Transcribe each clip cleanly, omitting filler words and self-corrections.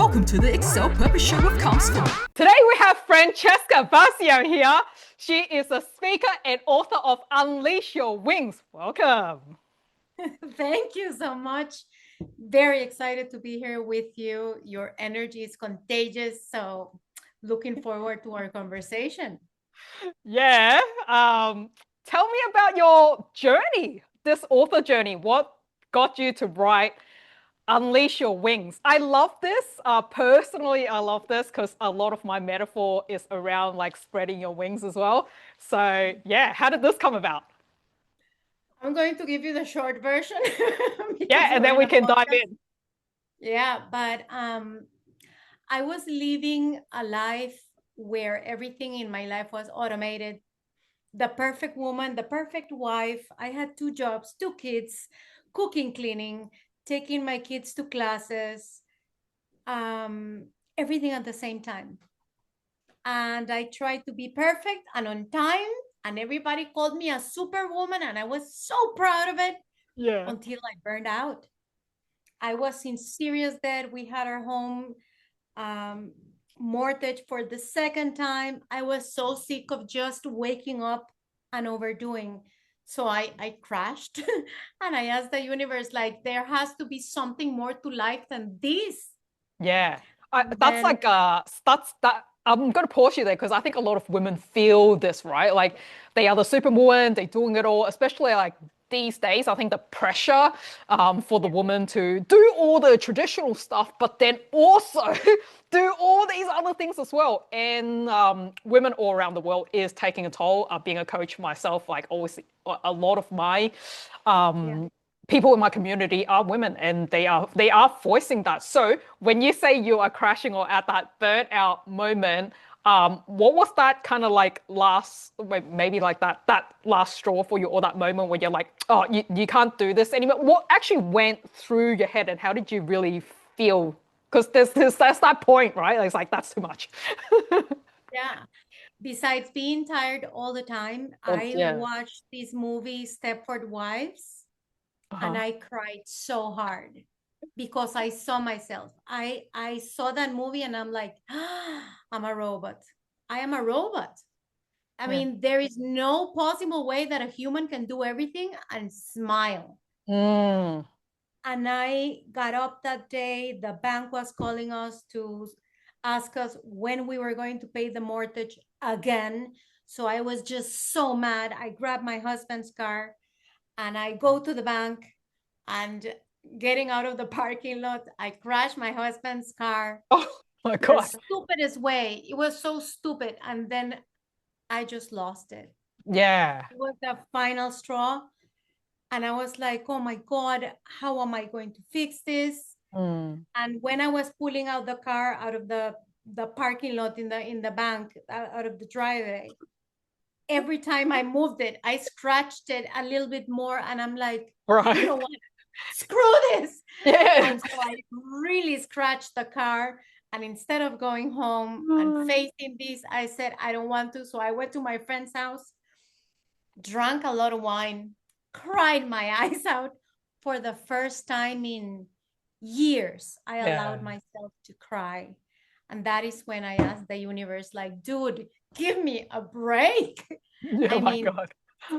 Welcome to the Excel Purpose Show with Karms. Today we have Francesca Facio here. She is a speaker and author of Unleash Your Wings. Welcome. Thank you so much. Very excited to be here with you. Your energy is contagious. So looking forward to our conversation. Yeah. Tell me about your journey, this author journey. What got you to write Unleash Your Wings? I love this. Personally, I love this because a lot of my metaphor is around like spreading your wings as well. So yeah, how did this come about? I'm going to give you the short version. Yeah, and then we can dive in. Yeah, but I was living a life where everything in my life was automated. The perfect woman, the perfect wife. I had 2 jobs, 2 kids, cooking, cleaning, taking my kids to classes, everything at the same time. And I tried to be perfect and on time. And everybody called me a superwoman. And I was so proud of it. Yeah. Until I burned out. I was in serious debt. We had our home mortgage for the second time. I was so sick of just waking up and overdoing. So I crashed and I asked the universe, like, there has to be something more to life than this. Yeah, that's that. I'm gonna pause you there because I think a lot of women feel this, right? Like they are the superwoman, they're doing it all, especially like these days. I think the pressure for the woman to do all the traditional stuff, but then also do all these other things as well. And women all around the world is taking a toll. Being a coach myself, like always, a lot of my people in my community are women and they are voicing that. So when you say you are crashing or at that burnout moment, what was that kind of like last, maybe like that last straw for you, or that moment where you're like, oh, you can't do this anymore? What actually went through your head and how did you really feel? Because there's that point, right? It's like, that's too much. Yeah. Besides being tired all the time, I watched this movie, Stepford Wives. And I cried so hard because I saw myself. I saw that movie and I'm like, I'm a robot. I am a robot. I mean, there is no possible way that a human can do everything and smile. And I got up that day. The bank was calling us to ask us when we were going to pay the mortgage again. So I was just so mad. I grabbed my husband's car and I go to the bank, and getting out of the parking lot, I crashed my husband's car. Oh my God. The stupidest way. It was so stupid. And then I just lost it. Yeah. It was the final straw. And I was like, oh my God, how am I going to fix this? And when I was pulling out the car out of the parking lot in the bank, out of the driveway, every time I moved it, I scratched it a little bit more. And I'm like, you know what? Screw this. Yeah. And so I really scratched the car. And instead of going home and facing this, I said, I don't want to. So I went to my friend's house, drank a lot of wine, cried my eyes out. For the first time in years, I allowed myself to cry. And that is when I asked the universe, like, dude, give me a break. I mean, God.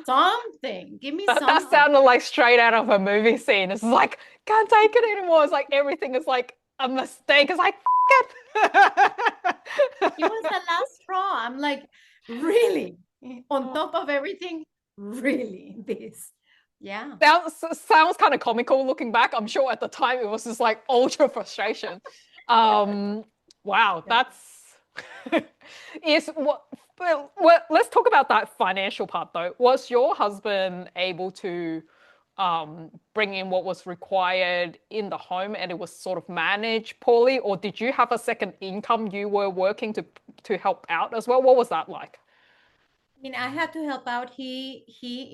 Something. Give me something. That sounded like straight out of a movie scene. It's like, can't take it anymore. It's like everything is like a mistake. It's like, it. It was the last straw. I'm like, really? On top of everything, really? This. Yeah. Sounds kind of comical looking back. I'm sure at the time it was just like ultra frustration. Wow, that's is what. Well, let's talk about that financial part though. Was your husband able to bring in what was required in the home and it was sort of managed poorly, or did you have a second income you were working to help out as well? What was that like? I mean, I had to help out. He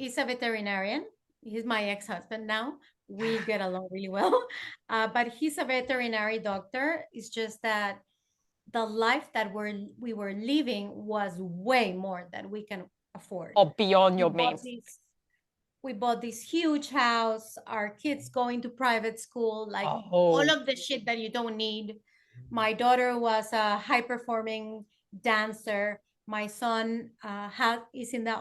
is a veterinarian. He's my ex-husband now. We get along really well. But he's a veterinary doctor. It's just that the life that we were living was way more than we can afford. Or beyond your means. We bought this huge house, our kids going to private school, like all of the shit that you don't need. My daughter was a high-performing dancer. My son is in the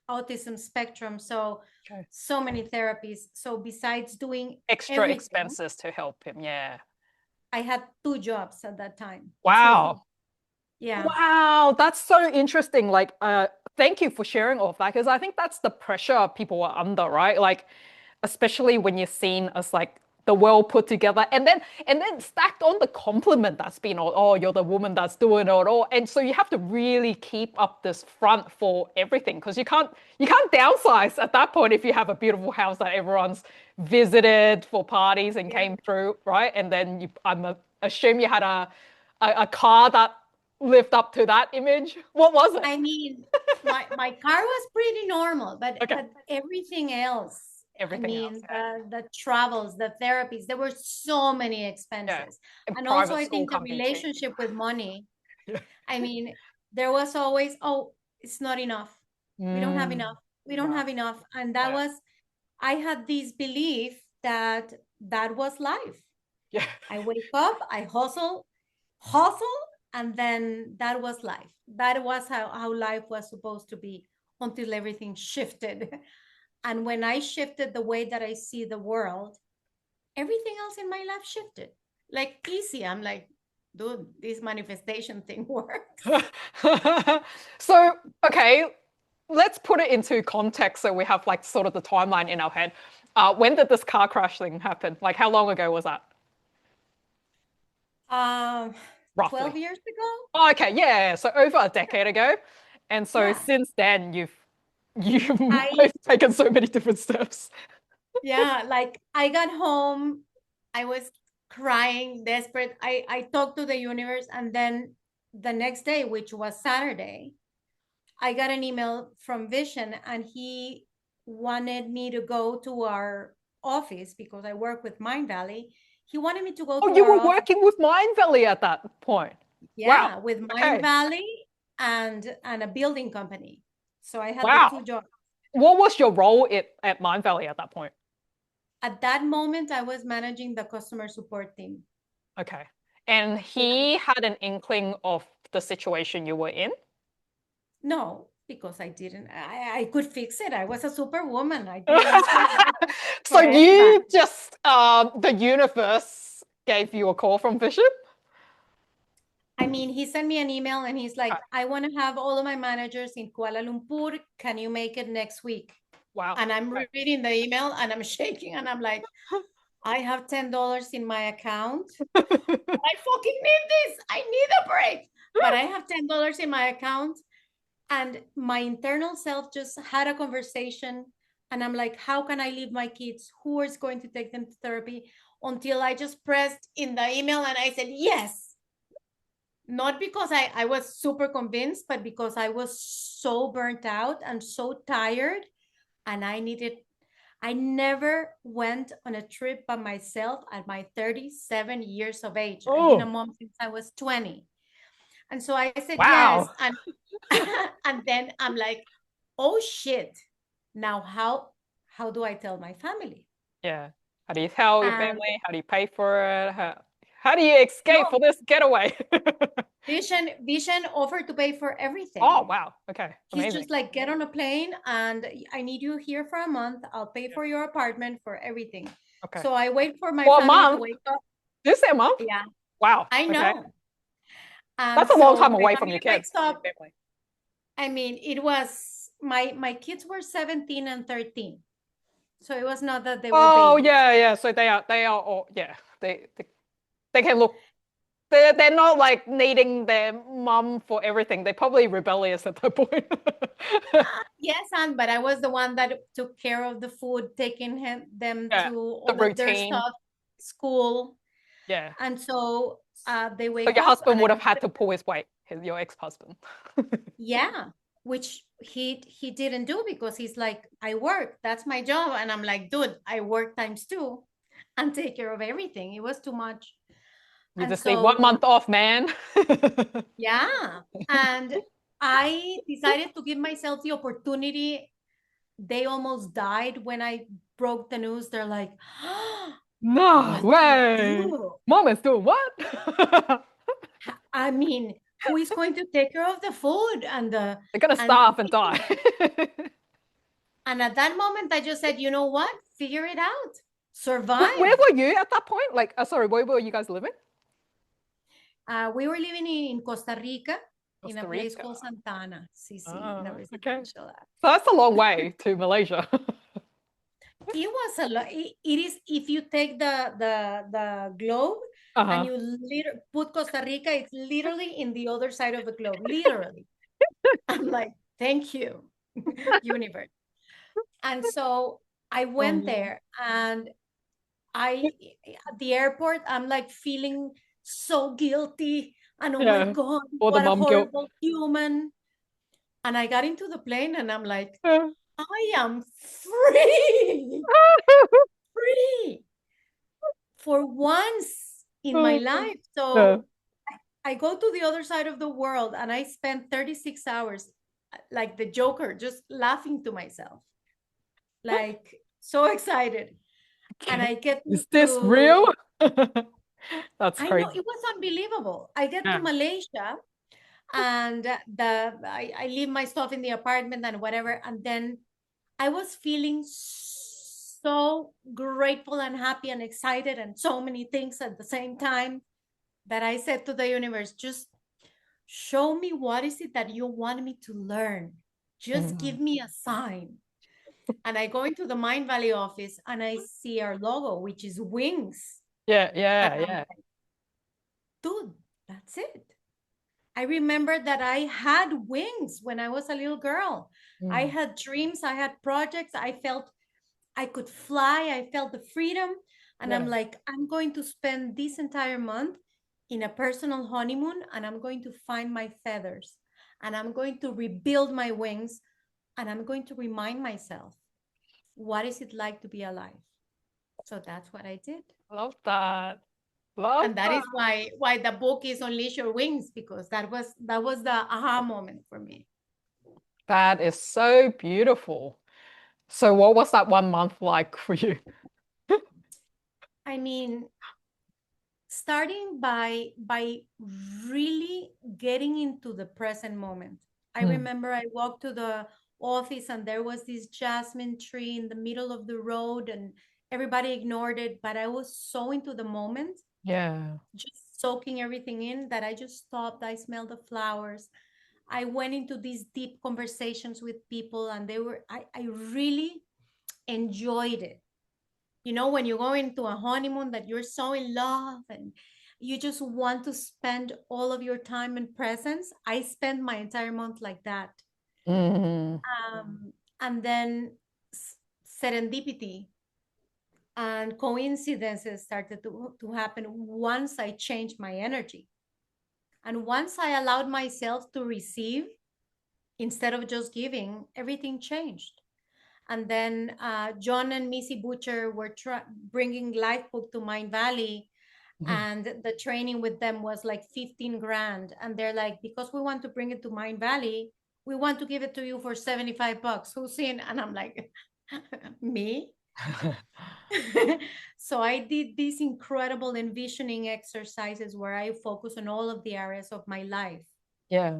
autism spectrum. So, so many therapies. So besides doing extra expenses to help him, I had 2 jobs at that time. Wow. 2. Yeah. Wow, that's so interesting. Like, thank you for sharing all of that because I think that's the pressure people are under, right? Like, especially when you're seen as like the well put together, and then stacked on the compliment that's been all, oh, you're the woman that's doing it all, and so you have to really keep up this front for everything because you can't downsize at that point if you have a beautiful house that everyone's visited for parties and came through, right? And then assume you had a car that lived up to that image. What was it? I mean, my car was pretty normal, but everything else. The travels, the therapies, there were so many expenses. And also I think the relationship with money. I mean, there was always, oh, it's not enough. We don't have enough. We don't have enough. And that was, I had this belief that was life. Yeah. I wake up, I hustle, and then that was life. That was how life was supposed to be until everything shifted. And when I shifted the way that I see the world, everything else in my life shifted. Like easy. I'm like, dude, this manifestation thing works. So, okay, let's put it into context so we have like sort of the timeline in our head. When did this car crash thing happen? Like, how long ago was that? Roughly. 12 years ago. Oh, okay, yeah. So over a decade ago. And so since then, you've taken so many different steps. Yeah, like I got home, I was crying, desperate. I talked to the universe, and then the next day, which was Saturday, I got an email from Vision, and he wanted me to go to our office because I work with Mindvalley. He wanted me to go to Oh, you were working with Mindvalley at that point? Yeah, with Mindvalley and a building company. So I had the 2 jobs. What was your role at Mindvalley at that point? At that moment, I was managing the customer support team. Okay. And he had an inkling of the situation you were in? No, because I didn't. I could fix it. I was a superwoman. I didn't. So you just, the universe gave you a call from Vision? I mean, he sent me an email and he's like, I want to have all of my managers in Kuala Lumpur. Can you make it next week? Wow. And I'm reading the email and I'm shaking and I'm like, I have $10 in my account. I fucking need this. I need a break. But I have $10 in my account. And my internal self just had a conversation. And I'm like, how can I leave my kids? Who is going to take them to therapy? Until I just pressed in the email and I said, yes. Not because I was super convinced, but because I was so burnt out and so tired. And I never went on a trip by myself at my 37 years of age. I've been a mom since I was 20. And so I said, yes. And, and then I'm like, oh shit. Now, how do I tell my family? Yeah. How do you tell your family? How do you pay for it? How do you escape for this getaway? Vision offered to pay for everything. Oh, wow. Okay. Amazing. He's just like, get on a plane and I need you here for a month. I'll pay for your apartment, for everything. Okay. So I wait for my family to wake up. Did you say a month? Yeah. Wow. I know. Okay. That's a long time away from your kids. I mean, it was, my kids were 17 and 13. So it was not that they were babies. Yeah. So they are all, yeah. They can look, they're not like needing their mum for everything. They're probably rebellious at that point. Yes, but I was the one that took care of the food, taking them to all of their stuff, school. Yeah. And so they wake up. So your husband would have had to pull his weight, your ex-husband. Yeah, which he didn't do because he's like, I work, that's my job. And I'm like, dude, I work ×2 and take care of everything. It was too much. You just need 1 month off, man. Yeah. And I decided to give myself the opportunity. They almost died when I broke the news. They're like, oh, No What do you way. do? Mom is doing what? I mean, who is going to take care of the food and the They're gonna and starve and die. and at that moment I just said, you know what? Figure it out. Survive. Where were you at that point? Like, sorry, where were you guys living? We were living in Costa Rica in a Costa place Rica. called Santana. Sí, sí, Oh, una okay. residential. So that's a long way to Malaysia. It was a lot. It is if you take the globe and you put Costa Rica, it's literally in the other side of the globe. Literally. I'm like, thank you, universe. And so I went there and I at the airport, I'm like feeling so guilty. And oh my Yeah. God, Or the what a mom guilt. horrible human. And I got into the plane and I'm like, Yeah. I am free, free for once in my life. So I go to the other side of the world and I spend 36 hours like the Joker, just laughing to myself, like so excited. And I get Is this real? to, That's I know crazy. it was unbelievable. I get to Yeah. Malaysia and I leave my stuff in the apartment and whatever. And then I was feeling so grateful and happy and excited and so many things at the same time that I said to the universe, just show me what is it that you want me to learn. Just give me a sign. And I go into the Mindvalley office and I see our logo, which is wings. Yeah, And yeah, I'm yeah. like, dude, that's it. I remember that I had wings when I was a little girl. I had dreams, I had projects, I felt I could fly, I felt the freedom. And I'm like, I'm going to spend this entire month in a personal honeymoon and I'm going to find my feathers and I'm going to rebuild my wings and I'm going to remind myself, what is it like to be alive? So that's what I did. Love that. Love And that that. is why the book is Unleash Your Wings, because that was the aha moment for me. That is so beautiful. So what was that 1 month like for you? I mean, starting by really getting into the present moment. I remember I walked to the office and there was this jasmine tree in the middle of the road and everybody ignored it, but I was so into the moment, Yeah. just soaking everything in, that I just stopped. I smelled the flowers. I went into these deep conversations with people and I really enjoyed it. You know, when you go into a honeymoon that you're so in love and you just want to spend all of your time in presence. I spent my entire month like that. And then serendipity and coincidences started to happen once I changed my energy. And once I allowed myself to receive instead of just giving, everything changed. And then John and Missy Butcher were bringing Lifebook to Mindvalley, and the training with them was like 15 grand. And they're like, because we want to bring it to Mindvalley, we want to give it to you for 75 bucks. Who's in? And I'm like, me? So I did these incredible envisioning exercises where I focus on all of the areas of my life. Yeah.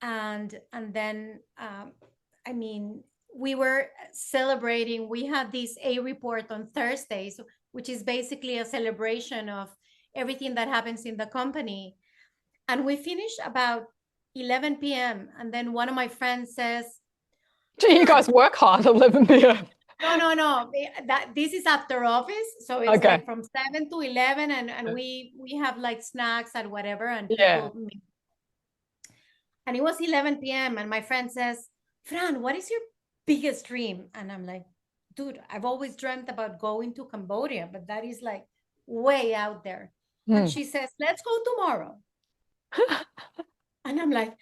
And then I mean, we were celebrating. We had this A report on Thursdays, which is basically a celebration of everything that happens in the company. And we finished about 11 p.m. And then one of my friends says, Gee, you guys work hard at 11 p.m. No. This is after office, so it's Okay. like from 7 to 11, and we have like snacks and whatever, and Yeah. people. And it was 11 p.m. and my friend says, Fran, what is your biggest dream? And I'm like, dude, I've always dreamt about going to Cambodia, but that is like way out there. And she says, let's go tomorrow. And I'm like,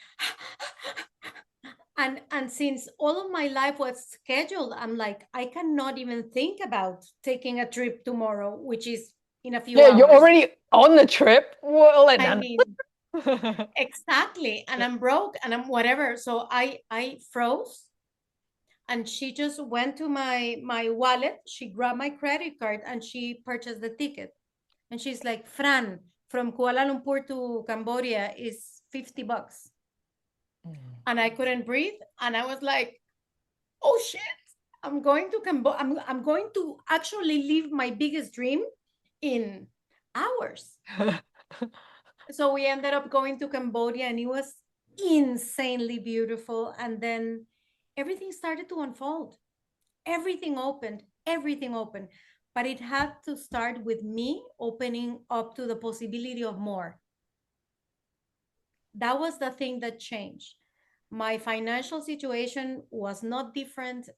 and since all of my life was scheduled, I'm like, I cannot even think about taking a trip tomorrow, which is in a few hours. You're already on the trip. Well, I mean, exactly. And I'm broke and I'm whatever. So I froze. And she just went to my wallet, she grabbed my credit card, and she purchased the ticket. And she's like, Fran, from Kuala Lumpur to Cambodia is $50. And I couldn't breathe. And I was like, oh shit, I'm going to Cambodia. I'm going to actually live my biggest dream in hours. So we ended up going to Cambodia, and it was insanely beautiful. And then everything started to unfold. Everything opened, everything opened. But it had to start with me opening up to the possibility of more. That was the thing that changed. My financial situation was not different,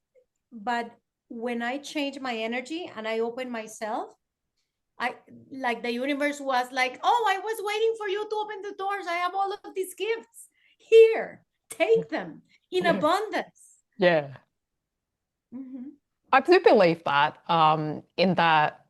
but when I changed my energy and I opened myself, I like the universe was like, oh, I was waiting for you to open the doors. I have all of these gifts here. Take them in abundance. Yeah. I do believe that in that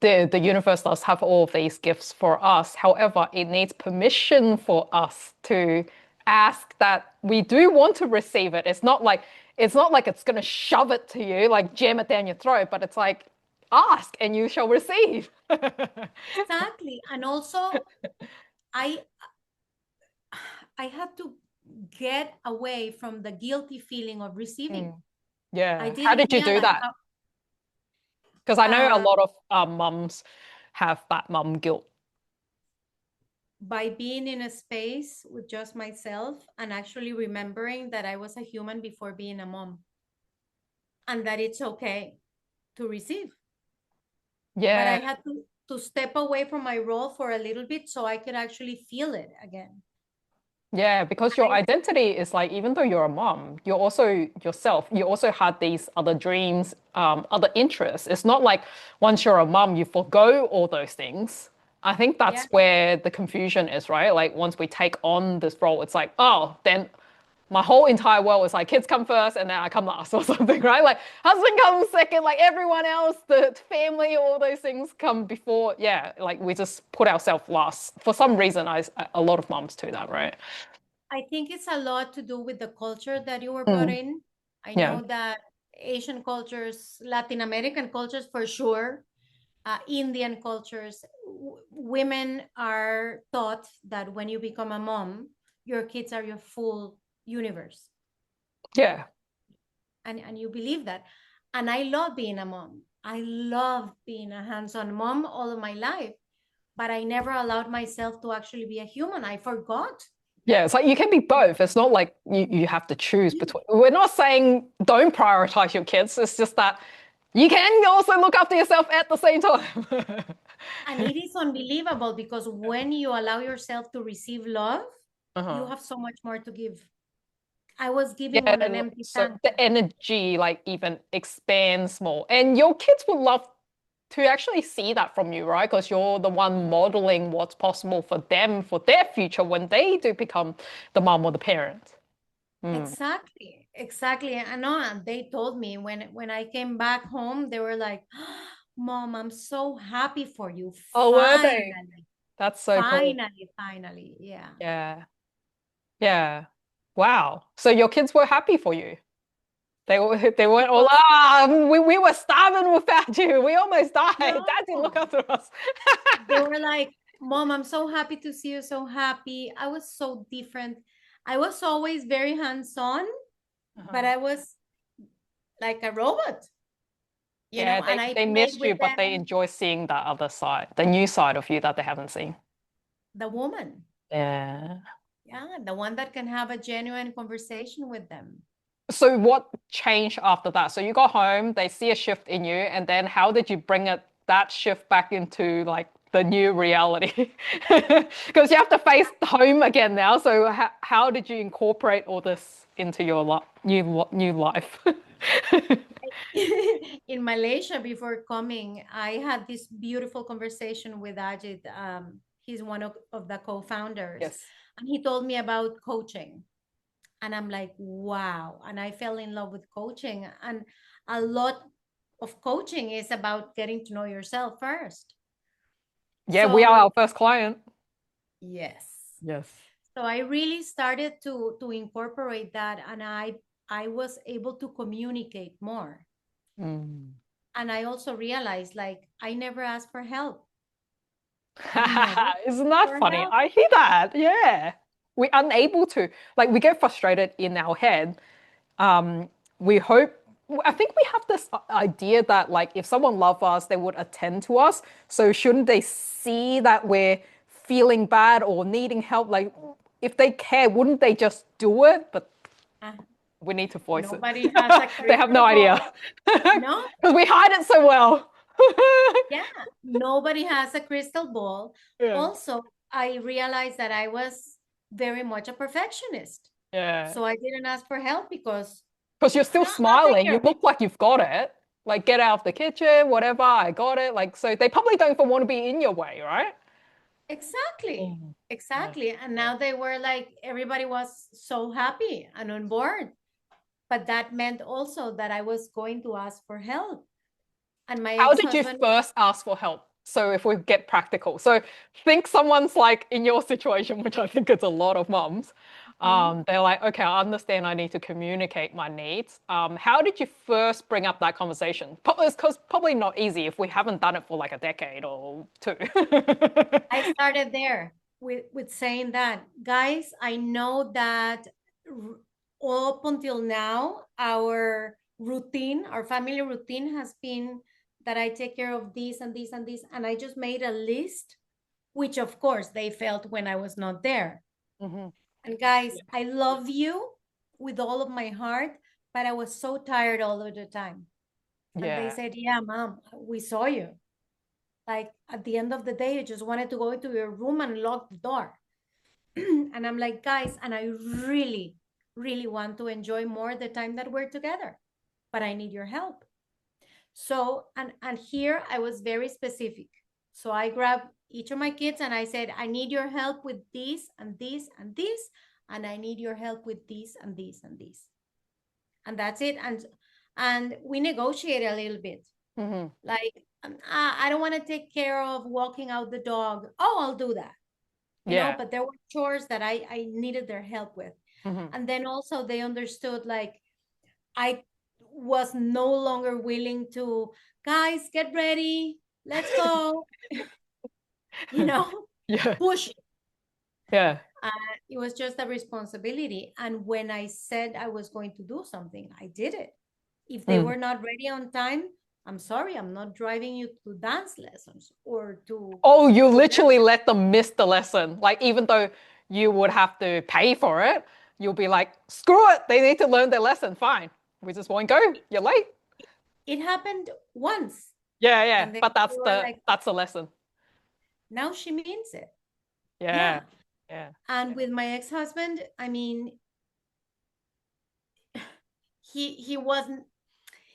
the universe does have all of these gifts for us. However, it needs permission for us to ask that we do want to receive it. It's not like it's gonna shove it to you, like jam it down your throat, but it's like ask and you shall receive. Exactly. And also I had to get away from the guilty feeling of receiving. Yeah. I How didn't did you do realize that? how, Because I know a lot of mums have that mum guilt. by being in a space with just myself and actually remembering that I was a human before being a mom, and that it's okay to receive. Yeah. But I had to step away from my role for a little bit so I could actually feel it again. Yeah, because your identity is like, even though you're a mom, you're also yourself. You also had these other dreams, other interests. It's not like once you're a mom, you forgo all those things. I think that's where the confusion is, right? Like once we take on this role, it's like, oh, then my whole entire world is like kids come first and then I come last or something, right? Like husband comes second, like everyone else, the family, all those things come before. Yeah, like we just put ourselves last. For some reason, a lot of moms do that, right? I think it's a lot to do with the culture that you were brought in. I Yeah. know that Asian cultures, Latin American cultures for sure, Indian cultures, women are taught that when you become a mom, your kids are your full universe. Yeah. And you believe that. And I love being a mom. I love being a hands-on mom all of my life, but I never allowed myself to actually be a human. I forgot. Yeah, it's like you can be both. It's not like you have to choose between. We're not saying don't prioritize your kids. It's just that you can also look after yourself at the same time. And it is unbelievable because when you allow yourself to receive love, you have so much more to give. I was giving on an empty So tank. the energy like even expands more. And your kids would love to actually see that from you, right? Because you're the one modeling what's possible for them for their future when they do become the mom or the parent. Exactly, exactly. I know, and they told me when I came back home, they were like, "Mom, I'm so happy for you. Oh, were they? Finally, That's so cool. finally. Yeah. Yeah. Yeah. Wow. So your kids were happy for you. They weren't all Because we were starving without you. We almost died. no, Dad didn't look after us. they were like, "Mom, I'm so happy to see you so happy." I was so different. I was always very hands-on, but I was like a robot, Yeah, and I they played missed with you, but they them, enjoy seeing that other side, the new side of you that they haven't seen. the woman. Yeah. Yeah, the one that can have a genuine conversation with them. So what changed after that? So you got home, they see a shift in you, and then how did you bring that shift back into like the new reality? Because you have to face home again now. So how did you incorporate all this into your new life? In Malaysia, before coming, I had this beautiful conversation with Ajit. He's one of the co-founders, Yes. and he told me about coaching. And I'm like, wow. And I fell in love with coaching. And a lot of coaching is about getting to know yourself first. Yeah, we are So, our first client. yes. Yes. So I really started to incorporate that, and I I was able to communicate more. Mm. And I also realized, like, I never asked for help. Isn't that funny? Help. I hear that. Yeah. We're unable to, like, we get frustrated in our head. We hope, I think we have this idea that, like, if someone loves us, they would attend to us. So shouldn't they see that we're feeling bad or needing help? Like, if they care, wouldn't they just do it? But we need to voice Nobody it. has a They have no idea. No. Because we hide it so well. Yeah, nobody has a crystal ball. Yeah. Also, I realized that I was very much a perfectionist. Yeah. So I didn't ask for help because you're still I'll take smiling. care You of it. look like you've got it. Like, get out of the kitchen, whatever, I got it. Like, so they probably don't even want to be in your way, right? Exactly. Mm. Exactly. And now they were like, everybody was so happy and on board. But that meant also that I was going to ask for help. And my How did you ex-husband, first ask for help? So if we get practical, so think someone's like in your situation, which I think it's a lot of moms. They're like, okay, I understand I need to communicate my needs. How did you first bring up that conversation? Because probably not easy if we haven't done it for like a decade or two. I started there with saying that, guys, I know that up until now, our routine, our family routine has been that I take care of this and this and this. And I just made a list, which of course they felt when I was not there. Mm-hmm. And guys, I love you with all of my heart, but I was so tired all of the time. And they Yeah. said, yeah, mom, we saw you. Like at the end of the day, you just wanted to go into your room and lock the door. And I'm like, guys, and I really, really want to enjoy more the time that we're together, but I need your help. So, and here I was very specific. So I grabbed each of my kids and I said, I need your help with this and this and this, and I need your help with this and this and this. And that's it. And we negotiate a little bit. Mm-hmm. Like, I don't want to take care of walking out the dog. Oh, I'll do that. You know, Yeah. but there were chores that I needed their help with. Mm-hmm. And then also they understood, like, I was no longer willing to, guys, get ready, let's go, you know, Yeah. push. Yeah. It was just a responsibility. And when I said I was going to do something, I did it. If they were not ready on time, I'm sorry, I'm not driving you to dance lessons or to. Oh, you literally let them miss the lesson. Like, even though you would have to pay for it, you'll be like, screw it. They need to learn their lesson. Fine. We just won't go. You're late. It happened once. Yeah, yeah. And then But they were like, that's the lesson. now she means it. Yeah. Yeah. And with my ex-husband, I mean, he wasn't,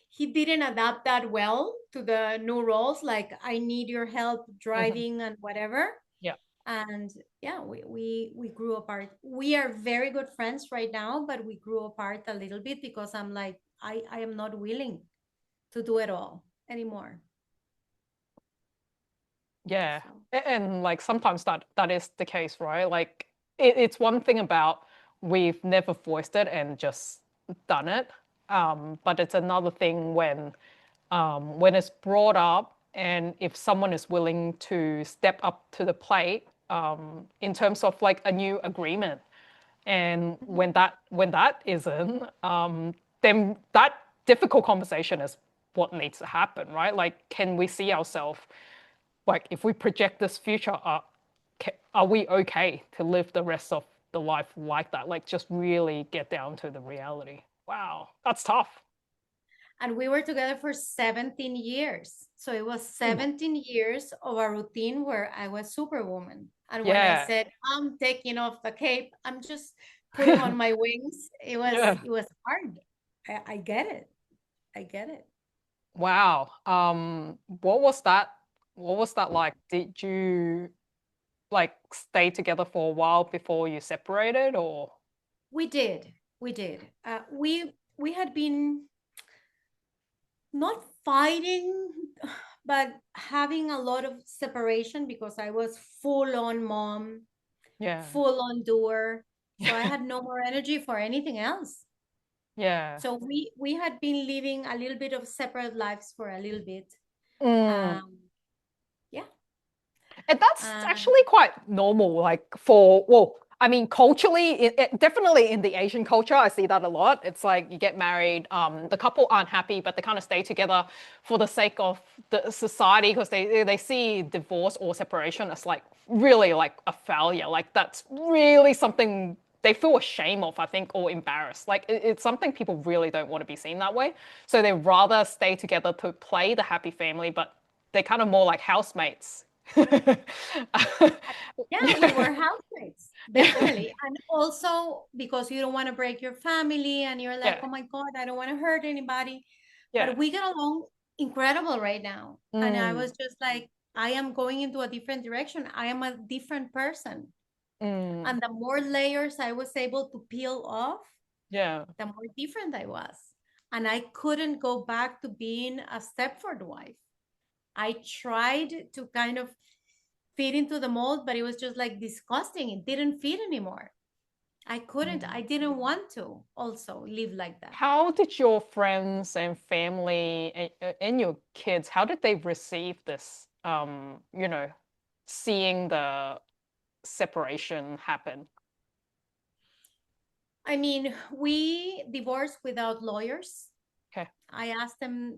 he didn't adapt that well to the new roles. Like, I need your help driving and whatever. Yeah. And yeah, we grew apart. We are very good friends right now, but we grew apart a little bit because I'm like, I am not willing to do it all anymore. Yeah. So. And like sometimes that is the case, right? Like it's one thing about we've never voiced it and just done it. But it's another thing when it's brought up and if someone is willing to step up to the plate in terms of like a new agreement. And when that isn't, then that difficult conversation is what needs to happen, right? Like, can we see ourselves, like, if we project this future, are we okay to live the rest of the life like that? Like, just really get down to the reality. Wow, that's tough. And we were together for 17 years. So it was 17 years of a routine where I was Superwoman. And when I said, I'm taking off the cape, I'm just putting on my wings, it was hard. I get it. I get it. Wow. What was that? What was that like? Did you like stay together for a while before you separated or? We did. We did. We had been not fighting, but having a lot of separation because I was full on mom, Yeah. full on doer. So I had no more energy for anything else. Yeah. So we had been living a little bit of separate lives for a little bit. Mm. Yeah. And that's actually quite normal, like well, I mean, culturally, definitely in the Asian culture, I see that a lot. It's like you get married, the couple aren't happy, but they kind of stay together for the sake of the society because they see divorce or separation as like really like a failure. Like that's really something they feel ashamed of, I think, or embarrassed. Like it's something people really don't want to be seen that way. So they rather stay together to play the happy family, but they're kind of more like housemates. Yeah, we were housemates, definitely. And also because you don't want to break your family and you're like, Yeah. oh my God, I don't want to hurt anybody. Yeah. But we get along incredible right now. And I was just like, I am going into a different direction. I am a different person. And the more layers I was able to peel off, Yeah. the more different I was. And I couldn't go back to being a Stepford wife. I tried to kind of fit into the mold, but it was just like disgusting. It didn't fit anymore. I couldn't, I didn't want to also live like that. How did your friends and family and your kids, how did they receive this, seeing the separation happen? I mean, we divorced without lawyers. Okay. I asked them,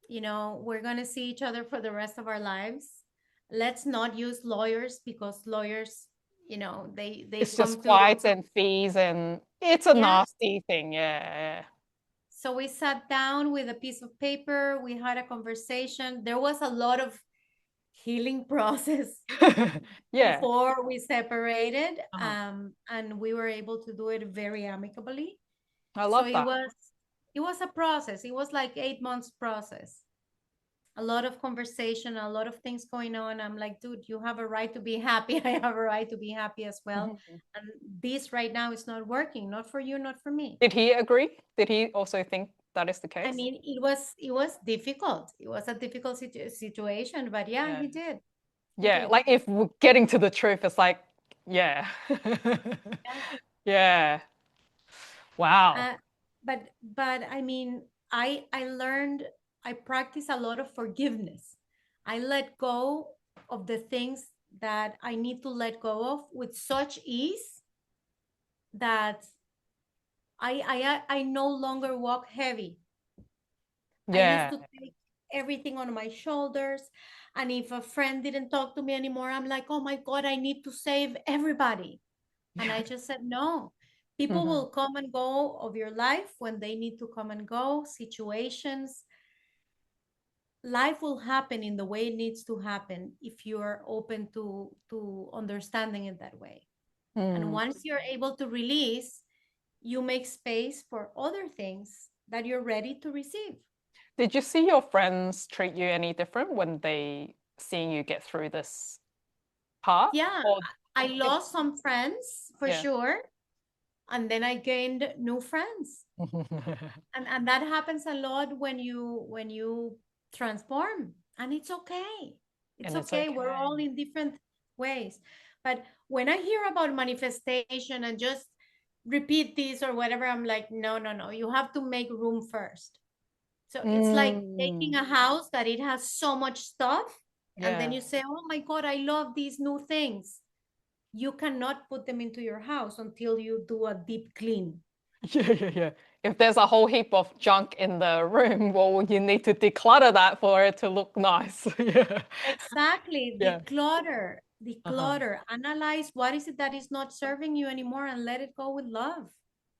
we're going to see each other for the rest of our lives. Let's not use lawyers because lawyers, they It's come just to, fights and fees and it's a yeah. nasty thing. Yeah. So we sat down with a piece of paper. We had a conversation. There was a lot of healing process Yeah. before we separated, Uh-huh. and we were able to do it very amicably. I So love that. it was a process. It was like 8 months process. A lot of conversation, a lot of things going on. I'm like, dude, you have a right to be happy. I have a right to be happy as well. And this right now is not working, not for you, not for me. Did he agree? Did he also think that is the I case? mean, it was difficult. It was a difficult situation, but yeah, Yeah. he did. He Yeah, did. like if we're getting to the truth, it's like, yeah. Yeah. Yeah. Wow. Uh, but I mean, I learned, I practice a lot of forgiveness. I let go of the things that I need to let go of with such ease that I no longer walk heavy. I used Yeah. to take everything on my shoulders. And if a friend didn't talk to me anymore, I'm like, oh my God, I need to save everybody. And I just said, no, people Mhm. will come and go of your life when they need to come and go, situations. Life will happen in the way it needs to happen if you are open to understanding it that way. And Mm. once you're able to release, you make space for other things that you're ready to receive. Did you see your friends treat you any different when they seeing you get through this part? Yeah, Or I lost some friends for yeah. sure. And then I gained new friends. And that happens a lot when you transform. And it's okay. It's And it's okay. We're all okay. in different ways. But when I hear about manifestation and just repeat this or whatever, I'm like, no, no, no. You have to make room first. So it's like taking Mm. a house that it has so much stuff, and then Yeah. you say, oh my God, I love these new things. You cannot put them into your house until you do a deep clean. Yeah. If there's a whole heap of junk in the room, well, you need to declutter that for it to look nice. Yeah. Exactly. Yeah. Declutter, Uh-huh. declutter, analyze what is it that is not serving you anymore and let it go with love.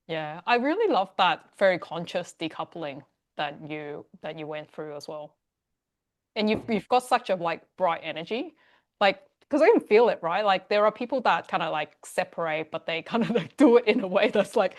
Yeah. I really love that very conscious decoupling that you went through as well. And you've got such a like bright energy, like because I can feel it, right? Like there are people that kind of like separate, but they kind of like do it in a way that's like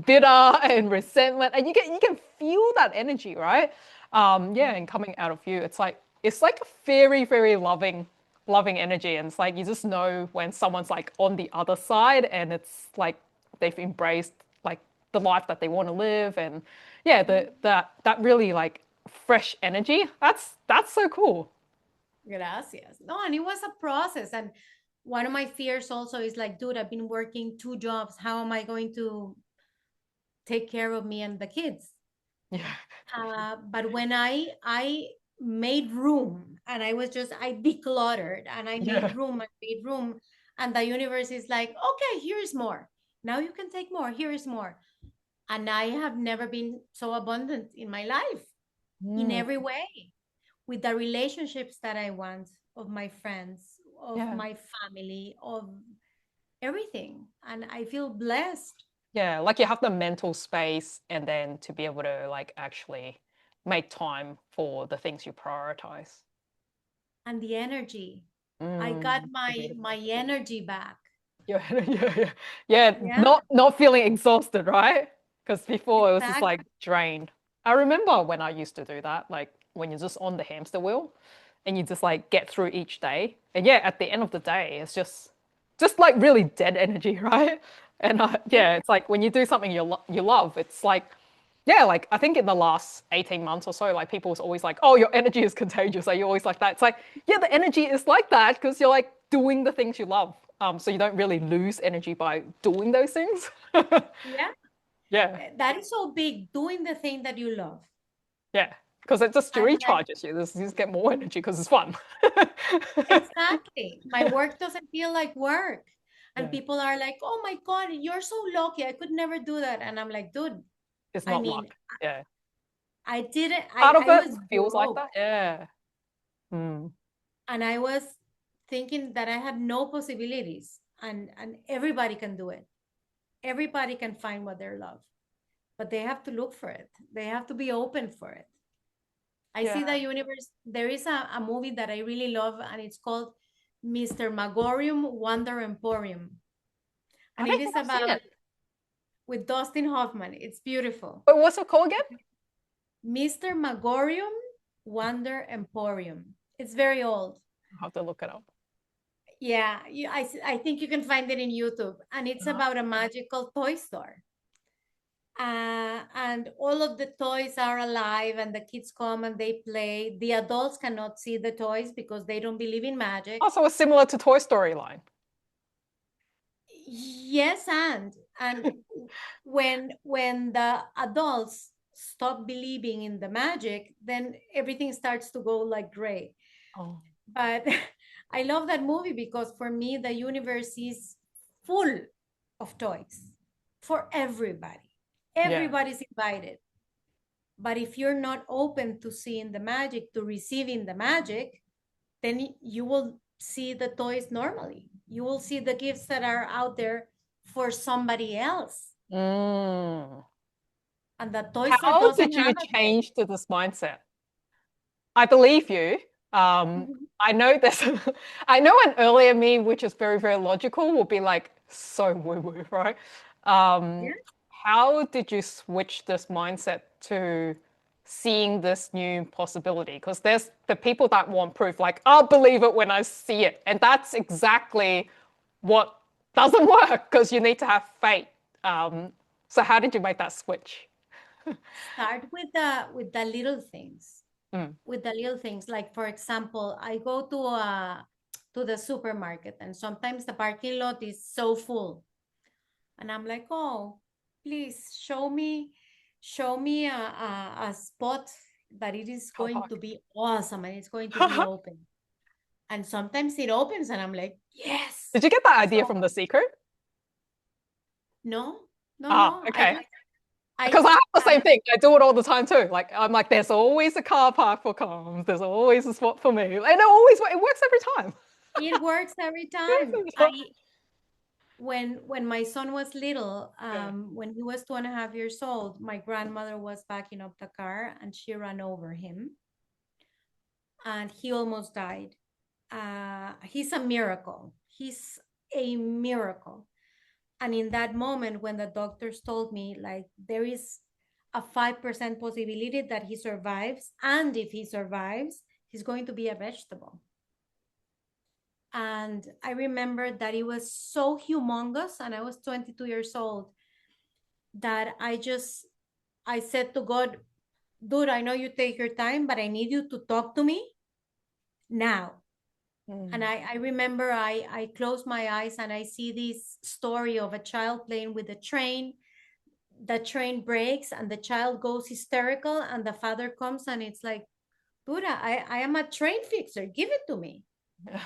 bitter and resentment, and you can feel that energy, right? Yeah, and coming out of you, it's like a very very loving energy, and it's like you just know when someone's like on the other side, and it's like they've embraced like the life that they want to live, and yeah, that really like fresh energy. That's so cool. Gracias. No, and it was a process. And one of my fears also is like, dude, I've been working 2 jobs. How am I going to take care of me and the kids. Yeah. But when I made room and I decluttered and I made room and made room, and the universe is like, okay, here's more. Now you can take more. Here is more. And I have never been so abundant in my life in every way, with the relationships that I want, of my friends, of my family, of everything. And I feel blessed. Yeah, like you have the mental space and then to be able to like actually make time for the things you prioritize. And the energy. I got my energy back. Yeah, Yeah, not feeling exhausted, right? Because before it was just exactly. like drained. I remember when I used to do that, like when you're just on the hamster wheel and you just like get through each day. And yeah, at the end of the day, it's just like really dead energy, right? And Yeah. yeah, it's like when you do something you love, it's like yeah, like I think in the last 18 months or so, like people was always like, oh, your energy is contagious. Are you always like that? It's like, yeah, the energy is like that because you're like doing the things you love. So you don't really lose energy by doing those things. Yeah. Yeah. That is so big, doing the thing that you love. Yeah. Because it just And like, recharges you. You just get more energy because it's fun. exactly. My work doesn't feel like work. And Yeah. people are like, oh my God, you're so lucky. I could never do that. And I'm like, dude, It's I not mean, luck. Yeah. I didn't, Part of I it was feels like broke. that. Yeah. Mm. And I was thinking that I had no possibilities. And everybody can do it. Everybody can find what they love. But they have to look for it. They have to be open for it. I Yeah. see the universe. There is a movie that I really love, and it's called Mr. Magorium Wonder Emporium. I And don't it is think I've seen about it. with Dustin Hoffman. It's beautiful. But what's it called again? Mr. Magorium Wonder Emporium. It's very old. I'll have to look it up. Yeah, I think you can find it in YouTube. And it's about a magical toy store. And all of the toys are alive, and the kids come and they play. The adults cannot see the toys because they don't believe in magic. Oh, so it's similar to Toy Story line. Yes, and when the adults stop believing in the magic, then everything starts to go like gray. Oh. But I love that movie because for me the universe is full of toys for everybody. Yeah. Everybody's invited. But if you're not open to seeing the magic, to receiving the magic, then you will see the toys normally. You will see the gifts that are out there for somebody else. Mm. And the toy store How doesn't did you have a toy. change to this mindset? I believe you. I know this. I know an earlier me, which is very, very logical, will be like so woo-woo, right? Um, Yeah. how did you switch this mindset to seeing this new possibility? Because there's the people that want proof, like, I'll believe it when I see it. And that's exactly what doesn't work because you need to have faith. So how did you make that switch? Start with the little things. Mm. With the little things. Like for example, I go to the supermarket, and sometimes the parking lot is so full. And I'm like, oh, please show me a spot that it is Car going to park. be awesome and it's going to be open. And sometimes it opens and I'm like, yes. Did you get that idea So from The Secret? no, no, Ah, no. okay. I Because I have the same thing. I do it all the time too. Like I'm like, there's always a car park for Karms. There's always a spot for me. And it works every time. it works every time. When my son was little, Yeah. when he was 2.5 years old, my grandmother was backing up the car and she ran over him and he almost died. He's a miracle. He's a miracle. And in that moment, when the doctors told me, like, there is a 5% possibility that he survives, and if he survives, he's going to be a vegetable. And I remember that it was so humongous, and I was 22 years old, that I said to God, dude, I know you take your time, but I need you to talk to me now. And I remember I close my eyes and I see this story of a child playing with a train. the train breaks and the child goes hysterical and the father comes and it's like, Buddha, I am a train fixer, give it to me. Yeah.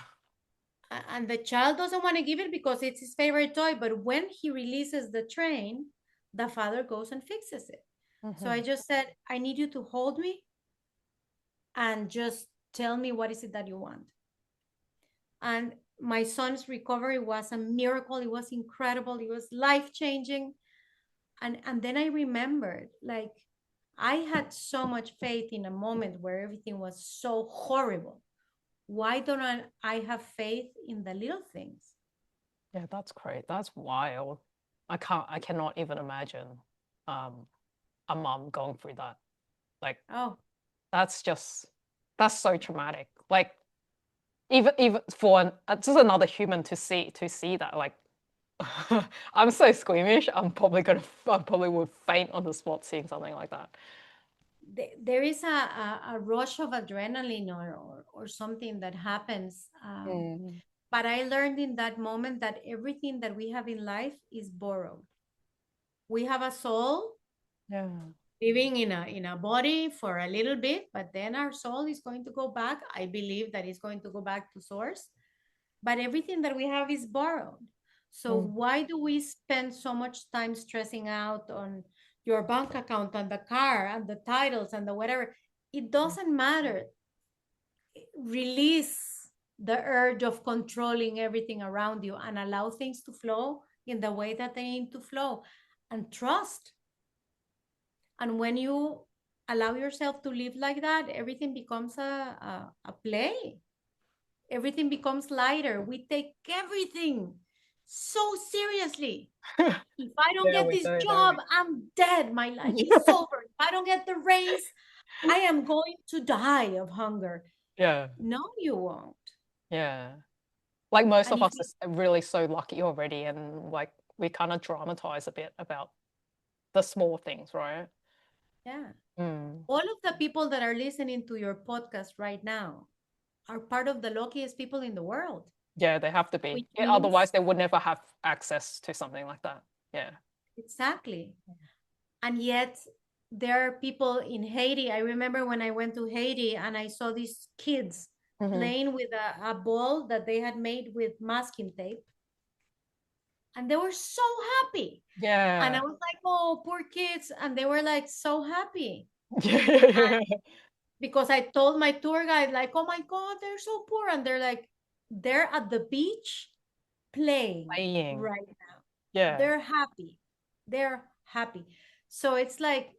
And the child doesn't want to give it because it's his favorite toy, but when he releases the train, the father goes and fixes it. So I just said, I need you to hold me and just tell me what is it that you want. And my son's recovery was a miracle. It was incredible. It was life-changing. And then I remembered, like, I had so much faith in a moment where everything was so horrible. Why don't I have faith in the little things? Yeah, that's great. That's wild. I cannot even imagine a mom going through that. Like, Oh, that's so traumatic. Like, even for just another human to see that, like, I'm so squeamish. I probably would faint on the spot seeing something like that. there is a rush of adrenaline or something that happens. But I learned in that moment that everything that we have in life is borrowed. We have a soul living in a body for a little bit, but then our soul is going to go back. I believe that it's going to go back to source. But everything that we have is borrowed. So why do we spend so much time stressing out on your bank account and the car and the titles and the whatever? It doesn't matter. Release the urge of controlling everything around you and allow things to flow in the way that they need to flow, and trust. And when you allow yourself to live like that, everything becomes a play. Everything becomes lighter. We take everything so seriously. If I don't get this job, I'm dead. My life is over. If I don't get the raise, I am going to die of hunger. Yeah. No, you won't. Yeah. Like most of us are really so lucky already, and like we kind of dramatize a bit about the small things, right? Yeah. All of the people that are listening to your podcast right now are part of the luckiest people in the world. Yeah, they have to be. Yeah, otherwise, they would never have access to something like that. Yeah. Exactly. And yet, there are people in Haiti. I remember when I went to Haiti and I saw these kids playing with a ball that they had made with masking tape. And they were so happy. Yeah. And I was like, oh, poor kids. And they were like so happy. Because I told my tour guide, like, oh my God, they're so poor. And they're like, they're at the beach playing right now. Yeah. They're happy. They're happy. So it's like,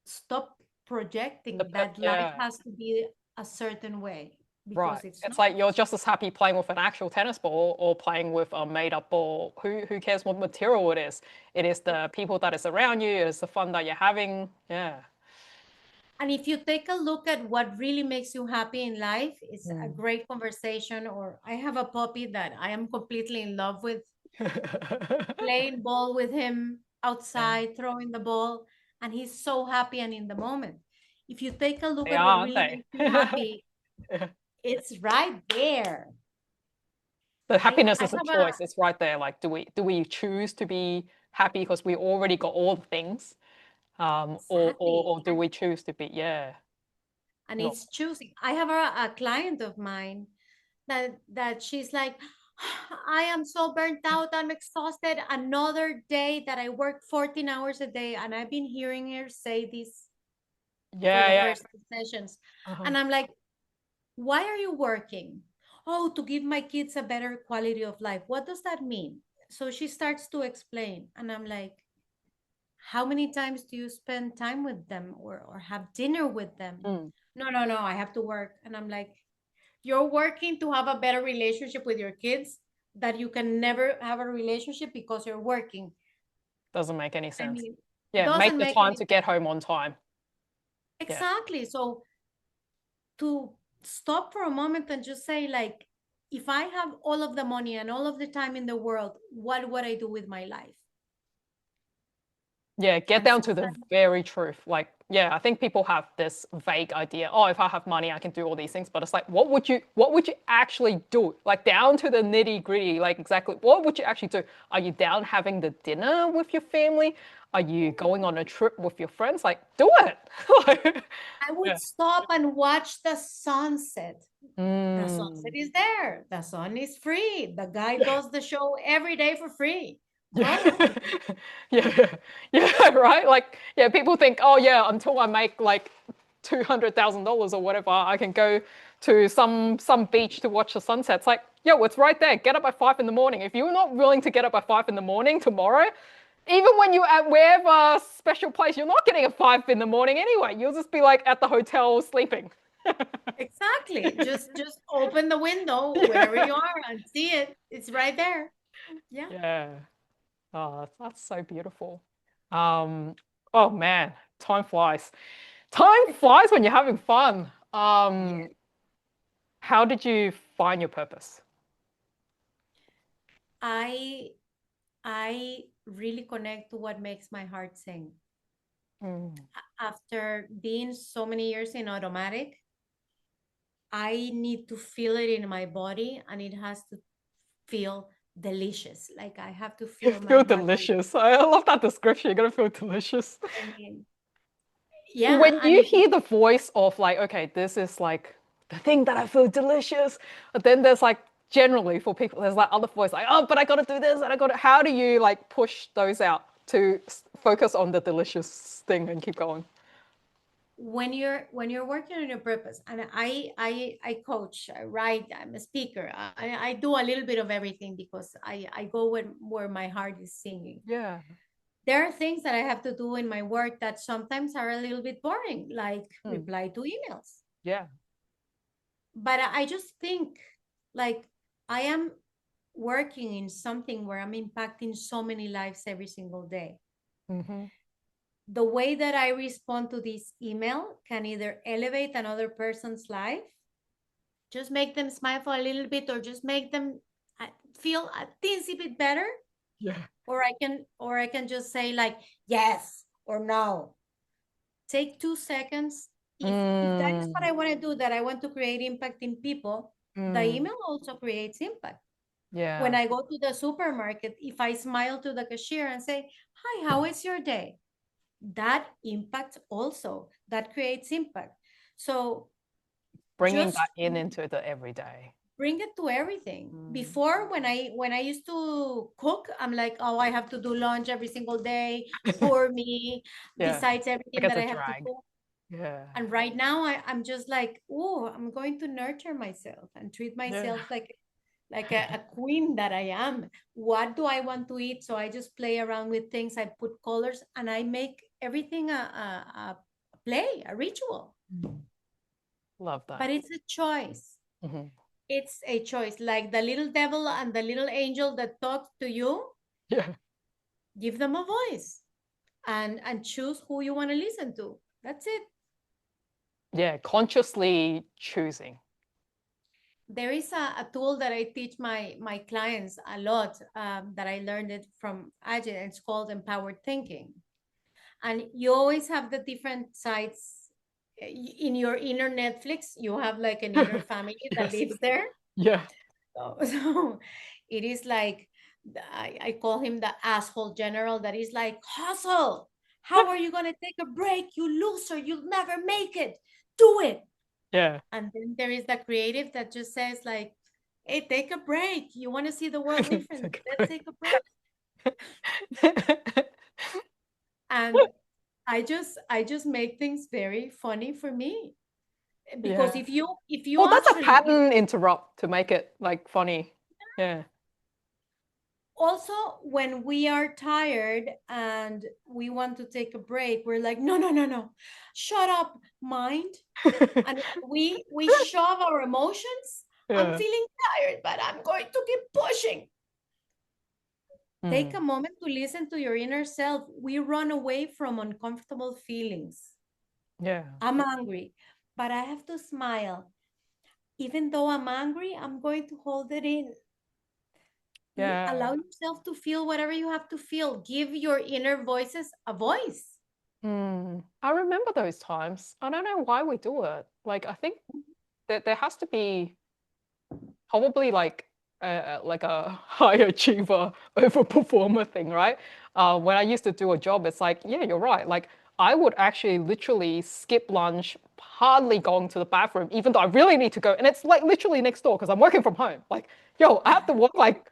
stop projecting that life has to be a certain way. Because Right. It's like you're just as happy playing with an actual tennis ball or playing with a made-up ball. Who cares what material it is? It is the people that is around you. It is the fun that you're having. Yeah. And if you take a look at what really makes you happy in life, it's a great conversation. Or I have a puppy that I am completely in love with. Playing ball with him outside, throwing the ball, and he's so happy and in the moment. If you take a look at what really makes you happy, it's right there. The happiness is a choice. It's right there. Like, do we choose to be happy because we already got all the things, or do we choose to be? Yeah. And it's choosing. I have a client of mine that she's like, I am so burnt out. I'm exhausted. Another day that I work 14 hours a day, and I've been hearing her say this for the first sessions, and I'm like, why are you working? Oh, to give my kids a better quality of life. What does that mean? So she starts to explain, and I'm like, how many times do you spend time with them or have dinner with them? No, I have to work. And I'm like, you're working to have a better relationship with your kids that you can never have a relationship because you're working. Doesn't make any sense. I mean, make the time to get home on time. Exactly. So to stop for a moment and just say, like, if I have all of the money and all of the time in the world, what would I do with my life? Yeah, get down to the very truth. Like, Yeah, I think people have this vague idea. Oh, if I have money, I can do all these things. But it's like, what would you actually do? Like down to the nitty gritty, like exactly what would you actually do? Are you down having the dinner with your family? Are you going on a trip with your friends? Like, do it. I would Yeah. stop and watch the sunset. The sunset Mm. is there. The sun is free. The guy does the show every day for free. Yeah. Go. Yeah. Yeah. Right. Like, yeah, people think, oh yeah, until I make like $200,000 or whatever, I can go to some beach to watch the sunset. It's like, yo, it's right there. Get up at 5 in the morning. If you're not willing to get up at 5 in the morning tomorrow, even when you're at wherever special place, you're not getting at 5 in the morning anyway. You'll just be like at the hotel sleeping. Exactly. Just open the window wherever you are and see it. It's right there. Yeah. Yeah. Oh, that's so beautiful. Oh man, time flies. Time flies when you're having fun. How did you find your purpose? I really connect to what makes my heart sing. After being so many years in automatic, I need to feel it in my body, and it has to feel delicious. Like I have to You feel my feel heart. delicious. I love that description. You're gonna feel delicious. I mean, yeah, When and you hear the voice of like, okay, this is like the thing that I feel delicious, but then there's like generally for people, there's like other voice like, oh, but I gotta do this and I gotta. How do you like push those out to focus on the delicious thing and keep going? when you're working on your purpose, and I coach, I write, I'm a speaker, I do a little bit of everything because I go where my heart is singing. Yeah. There are things that I have to do in my work that sometimes are a little bit boring, like reply to emails. Yeah. But I just think like I am working in something where I'm impacting so many lives every single day. The way that I respond to this email can either elevate another person's life, just make them smile for a little bit, or just make them feel a teensy bit better. Yeah. Or I can just say like yes or no. Take 2 seconds. If that is what I want to do, that I want to create impact in people, the email also creates impact. Yeah. When I go to the supermarket, if I smile to the cashier and say, hi, how is your day? That impacts also. That creates impact. So Bringing that into the everyday. Bring it to everything. Before, when I used to cook, I'm like, oh, I have to do lunch every single day for me, besides everything that I have to cook. Yeah. And right now I'm just like, oh, I'm going to nurture myself and treat myself like a queen that I am. What do I want to eat? So I just play around with things. I put colors and I make everything a play, a ritual. Love that. But it's a choice. It's a choice. Like the little devil and the little angel that talks to you. Yeah. Give them a voice and choose who you want to listen to. That's it. Yeah, consciously choosing. There is a tool that I teach my clients a lot, that I learned it from Ajit. It's called empowered thinking. And you always have the different sides in your inner Netflix. You have like an inner family that lives there. Yeah. So it is like, I call him the asshole general that is like, hustle. How are you going to take a break? You loser. You'll never make it. Do it. Yeah. And then there is the creative that just says like, hey, take a break. You want to see the world different. Let's take a break. And I just make things very funny for me. Because if you well, that's a pattern interrupt to make it like funny. Yeah. Also, when we are tired and we want to take a break, we're like, no, shut up, mind. And we shove our emotions. I'm feeling tired, but I'm going to keep pushing. Take a moment to listen to your inner self. We run away from uncomfortable feelings. Yeah. I'm angry, but I have to smile. Even though I'm angry, I'm going to hold it in. Yeah. Allow yourself to feel whatever you have to feel. Give your inner voices a voice. I remember those times. I don't know why we do it. Like, I think that there has to be probably like a high achiever overperformer thing, right? When I used to do a job, it's like, yeah, you're right. Like, I would actually literally skip lunch, hardly going to the bathroom, even though I really need to go. And it's like literally next door because I'm working from home. Like, yo, I have to walk like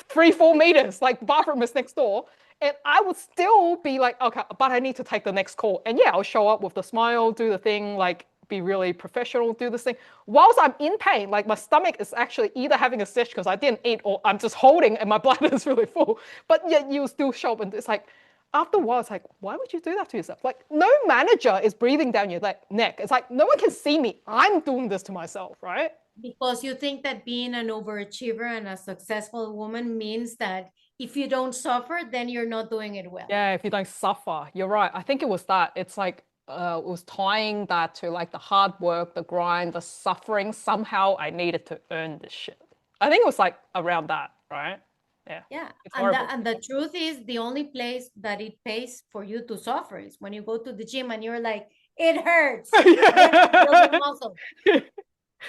3-4 meters, like the bathroom is next door. And I would still be like, okay, but I need to take the next call. And yeah, I'll show up with the smile, do the thing, like be really professional, do this thing. Whilst I'm in pain, like my stomach is actually either having a stitch because I didn't eat or I'm just holding and my bladder is really full. But yet you still show up and it's like, after a while, it's like, why would you do that to yourself? Like, no manager is breathing down your neck. It's like, no one can see me. I'm doing this to myself, right? Because you think that being an overachiever and a successful woman means that if you don't suffer, then you're not doing it well. Yeah, if you don't suffer, you're right. I think it was that. It's like, it was tying that to like the hard work, the grind, the suffering. Somehow I needed to earn this shit. I think it was like around that, right? Yeah. Yeah. It's And horrible. the truth is the only place that it pays for you to suffer is when you go to the gym and you're like, it hurts. Yeah. Muscle.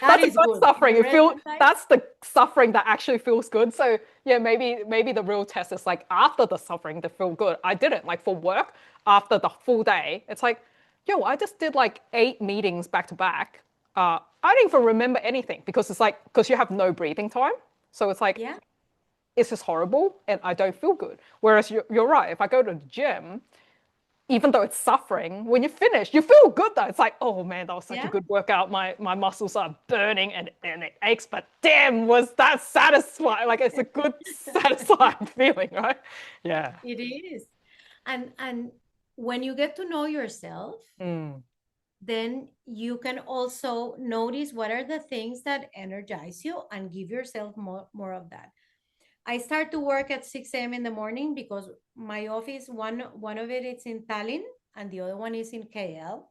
That's is a good good. suffering. The rest of the time- That's the suffering that actually feels good. So yeah, maybe the real test is like after the suffering to feel good. I didn't like for work after the full day. It's like, yo, I just did like 8 meetings back to back. I don't even remember anything because it's like because you have no breathing time. So it's like Yeah. it's just horrible and I don't feel good. Whereas you're right. If I go to the gym, even though it's suffering, when you finish, you feel good though. It's like, oh man, that was such a good workout. My muscles are burning and it aches, but damn, was that satisfying? Like it's a good, satisfying feeling, right? Yeah. It is. And when you get to know yourself, then you can also notice what are the things that energize you and give yourself more of that. I start to work at 6 a.m. in the morning because my office, one of it is in Tallinn and the other one is in KL.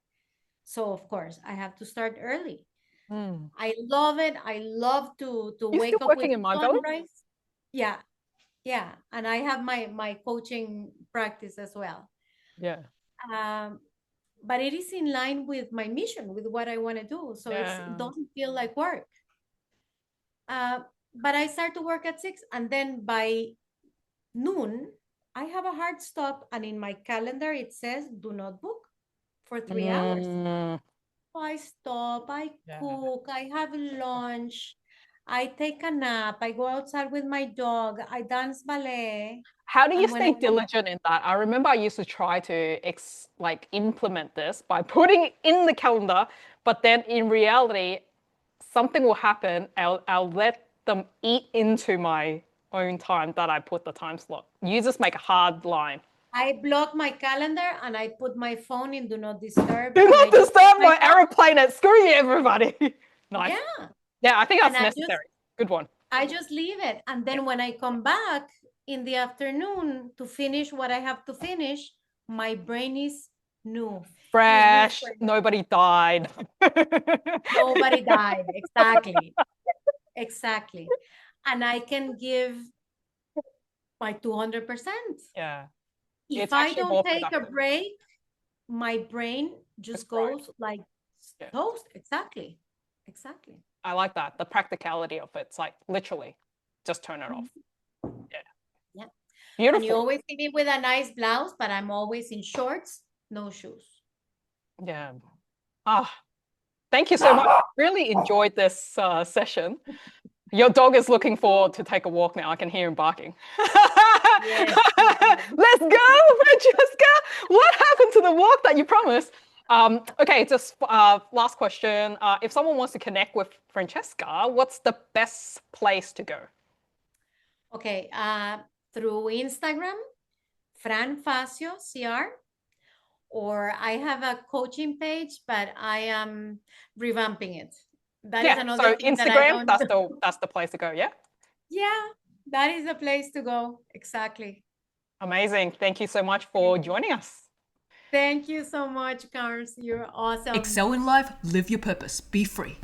So of course I have to start early. I love it. I love to You're wake still up with working in Mindvalley? sunrise. Yeah. Yeah. And I have my coaching practice as well. Yeah. But it is in line with my mission, with what I want to do. So it doesn't feel like work. But I start to work at 6 and then by noon, I have a hard stop and in my calendar it says do not book for 3 hours. So I stop, I cook, I have lunch, I take a nap, I go outside with my dog, I dance ballet. How do you stay diligent in that? I remember I used to try to implement this by putting it in the calendar, but then in reality, something will happen. I'll let them eat into my own time that I put the time slot. You just make a hard line. I block my calendar and I put my phone in do not disturb. Do not disturb my aeroplane. Screw you, everybody. Nice. Yeah. Yeah, I think that's necessary. Good one. I just leave it. And then when I come back in the afternoon to finish what I have to finish, my brain is new. Fresh. Nobody died. Nobody died. Exactly. Exactly. And I can give my 200%. Yeah. If I don't take a break, my brain just goes like toast. Exactly. Exactly. I like that. The practicality of it. It's like literally just turn it off. Yeah. Yeah. Beautiful. And you always see me with a nice blouse, but I'm always in shorts, no shoes. Yeah. Thank you so much. Really enjoyed this session. Your dog is looking forward to take a walk now. I can hear him barking. Yes. Let's go, Francesca. What happened to the walk that you promised? Okay, just last question. If someone wants to connect with Francesca, what's the best place to go? Okay, through Instagram, Fran Facio, CR, or I have a coaching page, but I am revamping it. That is another thing Instagram, that's the place to go, yeah? Yeah, that is the place to go, exactly. Amazing. Thank you so much for joining us. Thank you so much, Karms. You're awesome. Excel in life, live your purpose, be free.